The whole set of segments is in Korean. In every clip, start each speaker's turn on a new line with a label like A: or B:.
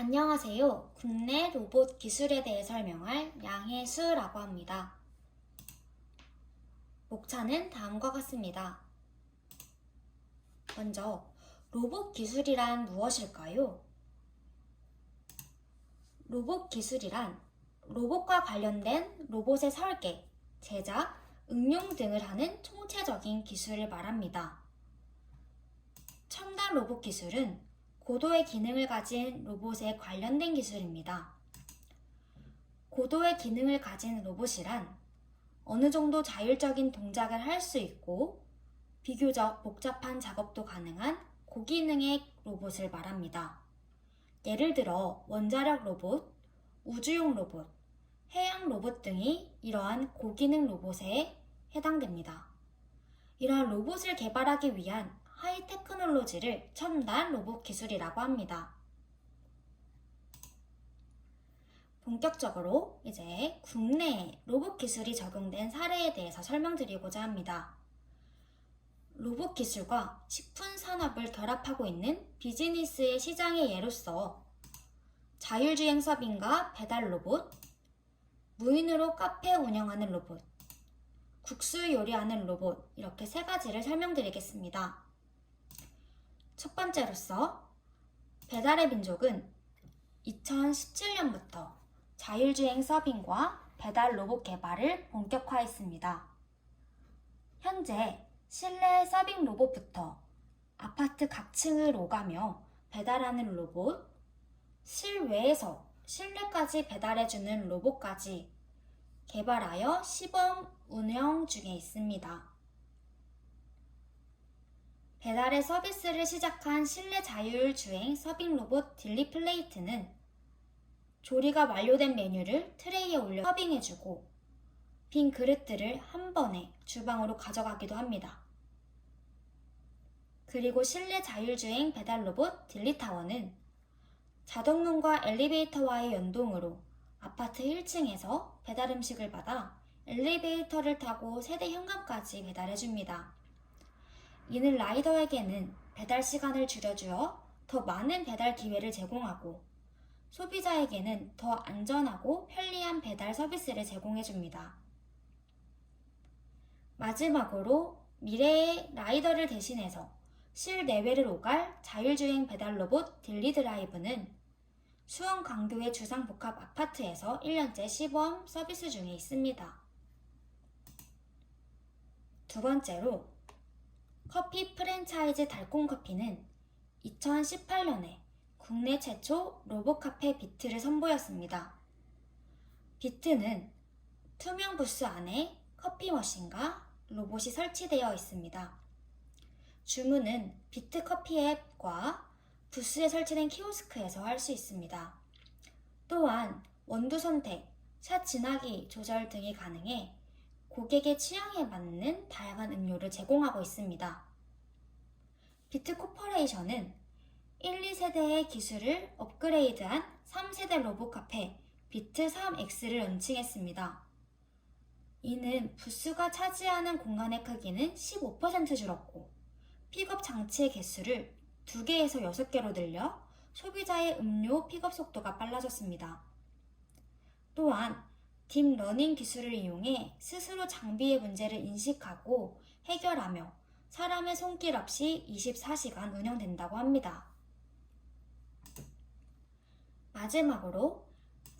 A: 안녕하세요. 국내 로봇 기술에 대해 설명할 양혜수라고 합니다. 목차는 다음과 같습니다. 먼저, 로봇 기술이란 무엇일까요? 로봇 기술이란 로봇과 관련된 로봇의 설계, 제작, 응용 등을 하는 총체적인 기술을 말합니다. 첨단 로봇 기술은 고도의 기능을 가진 로봇에 관련된 기술입니다. 고도의 기능을 가진 로봇이란 어느 정도 자율적인 동작을 할 수 있고 비교적 복잡한 작업도 가능한 고기능의 로봇을 말합니다. 예를 들어 원자력 로봇, 우주용 로봇, 해양 로봇 등이 이러한 고기능 로봇에 해당됩니다. 이러한 로봇을 개발하기 위한 하이 테크놀로지를 첨단 로봇 기술이라고 합니다. 본격적으로 이제 국내에 로봇 기술이 적용된 사례에 대해서 설명드리고자 합니다. 로봇 기술과 식품 산업을 결합하고 있는 비즈니스의 시장의 예로서 자율주행 서빙과 배달 로봇, 무인으로 카페 운영하는 로봇, 국수 요리하는 로봇 이렇게 세 가지를 설명드리겠습니다. 첫 번째로서 배달의 민족은 2017년부터 자율주행 서빙과 배달 로봇 개발을 본격화했습니다. 현재 실내 서빙 로봇부터 아파트 각 층을 오가며 배달하는 로봇, 실외에서 실내까지 배달해주는 로봇까지 개발하여 시범 운영 중에 있습니다. 배달의 서비스를 시작한 실내 자율주행 서빙 로봇 딜리플레이트는 조리가 완료된 메뉴를 트레이에 올려 서빙해주고 빈 그릇들을 한 번에 주방으로 가져가기도 합니다. 그리고 실내 자율주행 배달 로봇 딜리타워는 자동문과 엘리베이터와의 연동으로 아파트 1층에서 배달 음식을 받아 엘리베이터를 타고 세대 현관까지 배달해줍니다. 이는 라이더에게는 배달 시간을 줄여주어 더 많은 배달 기회를 제공하고 소비자에게는 더 안전하고 편리한 배달 서비스를 제공해줍니다. 마지막으로 미래의 라이더를 대신해서 실내외를 오갈 자율주행 배달 로봇 딜리드라이브는 수원 광교의 주상복합 아파트에서 1년째 시범 서비스 중에 있습니다. 두 번째로 커피 프랜차이즈 달콤커피는 2018년에 국내 최초 로봇 카페 비트를 선보였습니다. 비트는 투명 부스 안에 커피 머신과 로봇이 설치되어 있습니다. 주문은 비트 커피 앱과 부스에 설치된 키오스크에서 할 수 있습니다. 또한 원두 선택, 샷 진하기 조절 등이 가능해 고객의 취향에 맞는 다양한 음료를 제공하고 있습니다. 비트 코퍼레이션은 1, 2세대의 기술을 업그레이드한 3세대 로봇 카페 비트 3X를 런칭했습니다. 이는 부스가 차지하는 공간의 크기는 15% 줄었고 픽업 장치의 개수를 2개에서 6개로 늘려 소비자의 음료 픽업 속도가 빨라졌습니다. 또한 딥러닝 기술을 이용해 스스로 장비의 문제를 인식하고 해결하며 사람의 손길 없이 24시간 운영된다고 합니다. 마지막으로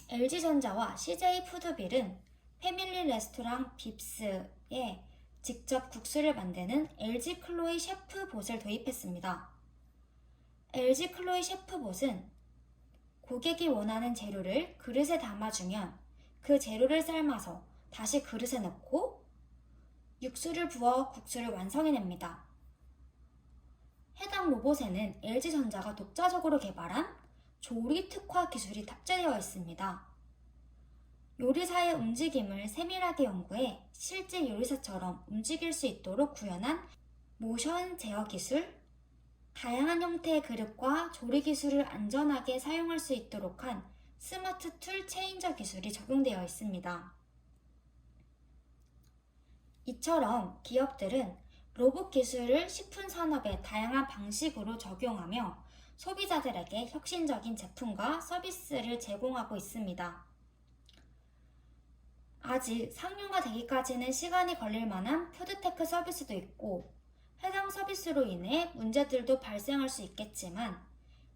A: LG전자와 CJ푸드빌은 패밀리 레스토랑 빕스에 직접 국수를 만드는 LG 클로이 셰프봇을 도입했습니다. LG 클로이 셰프봇은 고객이 원하는 재료를 그릇에 담아주면 그 재료를 삶아서 다시 그릇에 넣고 육수를 부어 국수를 완성해냅니다. 해당 로봇에는 LG전자가 독자적으로 개발한 조리 특화 기술이 탑재되어 있습니다. 요리사의 움직임을 세밀하게 연구해 실제 요리사처럼 움직일 수 있도록 구현한 모션 제어 기술, 다양한 형태의 그릇과 조리 기술을 안전하게 사용할 수 있도록 한 스마트 툴 체인저 기술이 적용되어 있습니다. 이처럼 기업들은 로봇 기술을 식품 산업에 다양한 방식으로 적용하며 소비자들에게 혁신적인 제품과 서비스를 제공하고 있습니다. 아직 상용화 되기까지는 시간이 걸릴 만한 푸드테크 서비스도 있고 해당 서비스로 인해 문제들도 발생할 수 있겠지만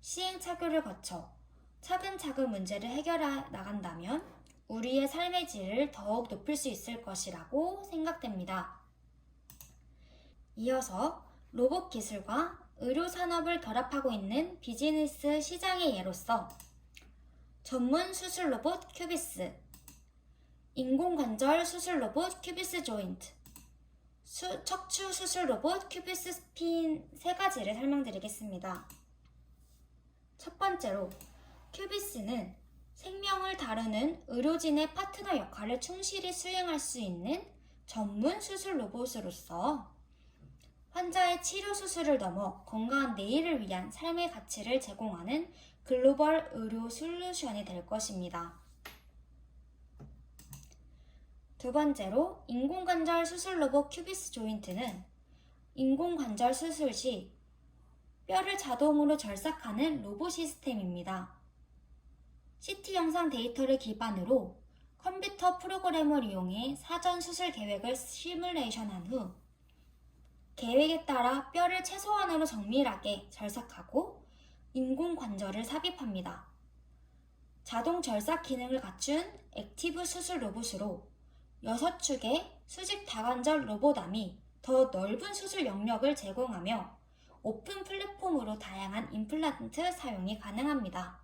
A: 시행착오를 거쳐 차근차근 문제를 해결해 나간다면 우리의 삶의 질을 더욱 높일 수 있을 것이라고 생각됩니다. 이어서 로봇 기술과 의료 산업을 결합하고 있는 비즈니스 시장의 예로서 전문 수술 로봇 큐비스, 인공관절 수술 로봇 큐비스 조인트, 척추 수술 로봇 큐비스 스핀 세 가지를 설명드리겠습니다. 첫 번째로 큐비스는 생명을 다루는 의료진의 파트너 역할을 충실히 수행할 수 있는 전문 수술 로봇으로서 환자의 치료 수술을 넘어 건강한 내일을 위한 삶의 가치를 제공하는 글로벌 의료 솔루션이 될 것입니다. 두 번째로 인공관절 수술 로봇 큐비스 조인트는 인공관절 수술 시 뼈를 자동으로 절삭하는 로봇 시스템입니다. CT 영상 데이터를 기반으로 컴퓨터 프로그램을 이용해 사전 수술 계획을 시뮬레이션한 후 계획에 따라 뼈를 최소한으로 정밀하게 절삭하고 인공관절을 삽입합니다. 자동 절삭 기능을 갖춘 액티브 수술 로봇으로 6축의 수직 다관절 로봇암이 더 넓은 수술 영역을 제공하며 오픈 플랫폼으로 다양한 임플란트 사용이 가능합니다.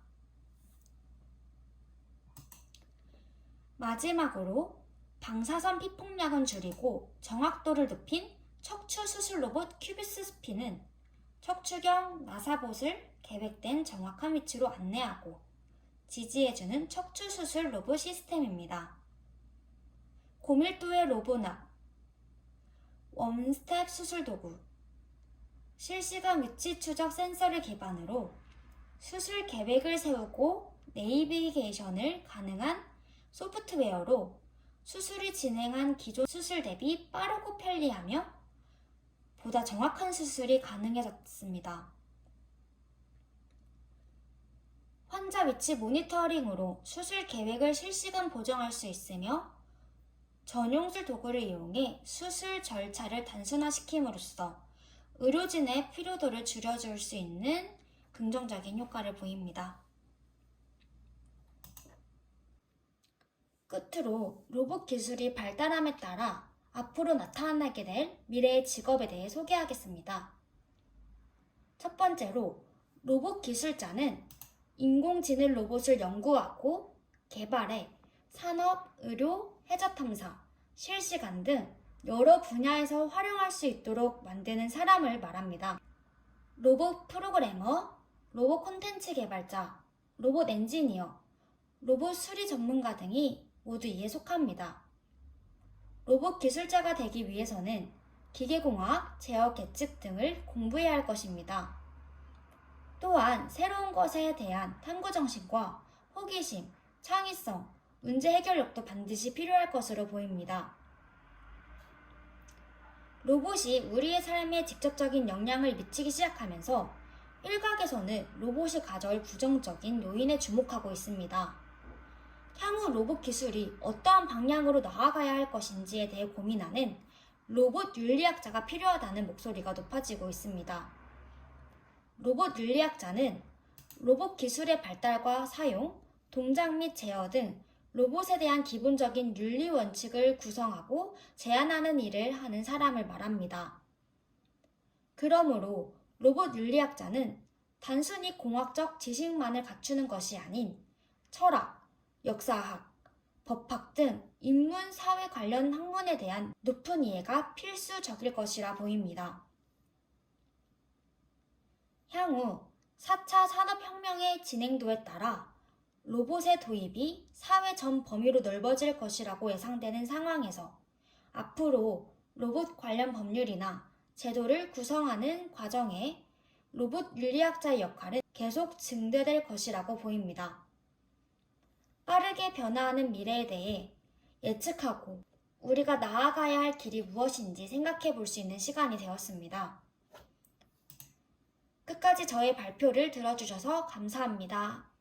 A: 마지막으로 방사선 피폭량은 줄이고 정확도를 높인 척추 수술 로봇 큐비스 스피는 척추경 나사봇을 계획된 정확한 위치로 안내하고 지지해주는 척추 수술 로봇 시스템입니다. 고밀도의 로보납, 원스텝 수술 도구, 실시간 위치 추적 센서를 기반으로 수술 계획을 세우고 내비게이션을 가능한 소프트웨어로 수술이 진행한 기존 수술 대비 빠르고 편리하며 보다 정확한 수술이 가능해졌습니다. 환자 위치 모니터링으로 수술 계획을 실시간 보정할 수 있으며 전용 수술 도구를 이용해 수술 절차를 단순화시킴으로써 의료진의 피로도를 줄여줄 수 있는 긍정적인 효과를 보입니다. 끝으로 로봇 기술이 발달함에 따라 앞으로 나타나게 될 미래의 직업에 대해 소개하겠습니다. 첫 번째로 로봇 기술자는 인공지능 로봇을 연구하고 개발해 산업, 의료, 해저 탐사, 실시간 등 여러 분야에서 활용할 수 있도록 만드는 사람을 말합니다. 로봇 프로그래머, 로봇 콘텐츠 개발자, 로봇 엔지니어, 로봇 수리 전문가 등이 모두 이에 속합니다. 로봇 기술자가 되기 위해서는 기계공학, 제어 계측 등을 공부해야 할 것입니다. 또한 새로운 것에 대한 탐구정신과 호기심, 창의성, 문제 해결력도 반드시 필요할 것으로 보입니다. 로봇이 우리의 삶에 직접적인 영향을 미치기 시작하면서 일각에서는 로봇이 가져올 부정적인 요인에 주목하고 있습니다. 향후 로봇 기술이 어떠한 방향으로 나아가야 할 것인지에 대해 고민하는 로봇 윤리학자가 필요하다는 목소리가 높아지고 있습니다. 로봇 윤리학자는 로봇 기술의 발달과 사용, 동작 및 제어 등 로봇에 대한 기본적인 윤리 원칙을 구성하고 제안하는 일을 하는 사람을 말합니다. 그러므로 로봇 윤리학자는 단순히 공학적 지식만을 갖추는 것이 아닌 철학, 역사학, 법학 등 인문, 사회 관련 학문에 대한 높은 이해가 필수적일 것이라 보입니다. 향후 4차 산업혁명의 진행도에 따라 로봇의 도입이 사회 전 범위로 넓어질 것이라고 예상되는 상황에서 앞으로 로봇 관련 법률이나 제도를 구성하는 과정에 로봇 윤리학자의 역할은 계속 증대될 것이라고 보입니다. 빠르게 변화하는 미래에 대해 예측하고 우리가 나아가야 할 길이 무엇인지 생각해 볼 수 있는 시간이 되었습니다. 끝까지 저의 발표를 들어주셔서 감사합니다.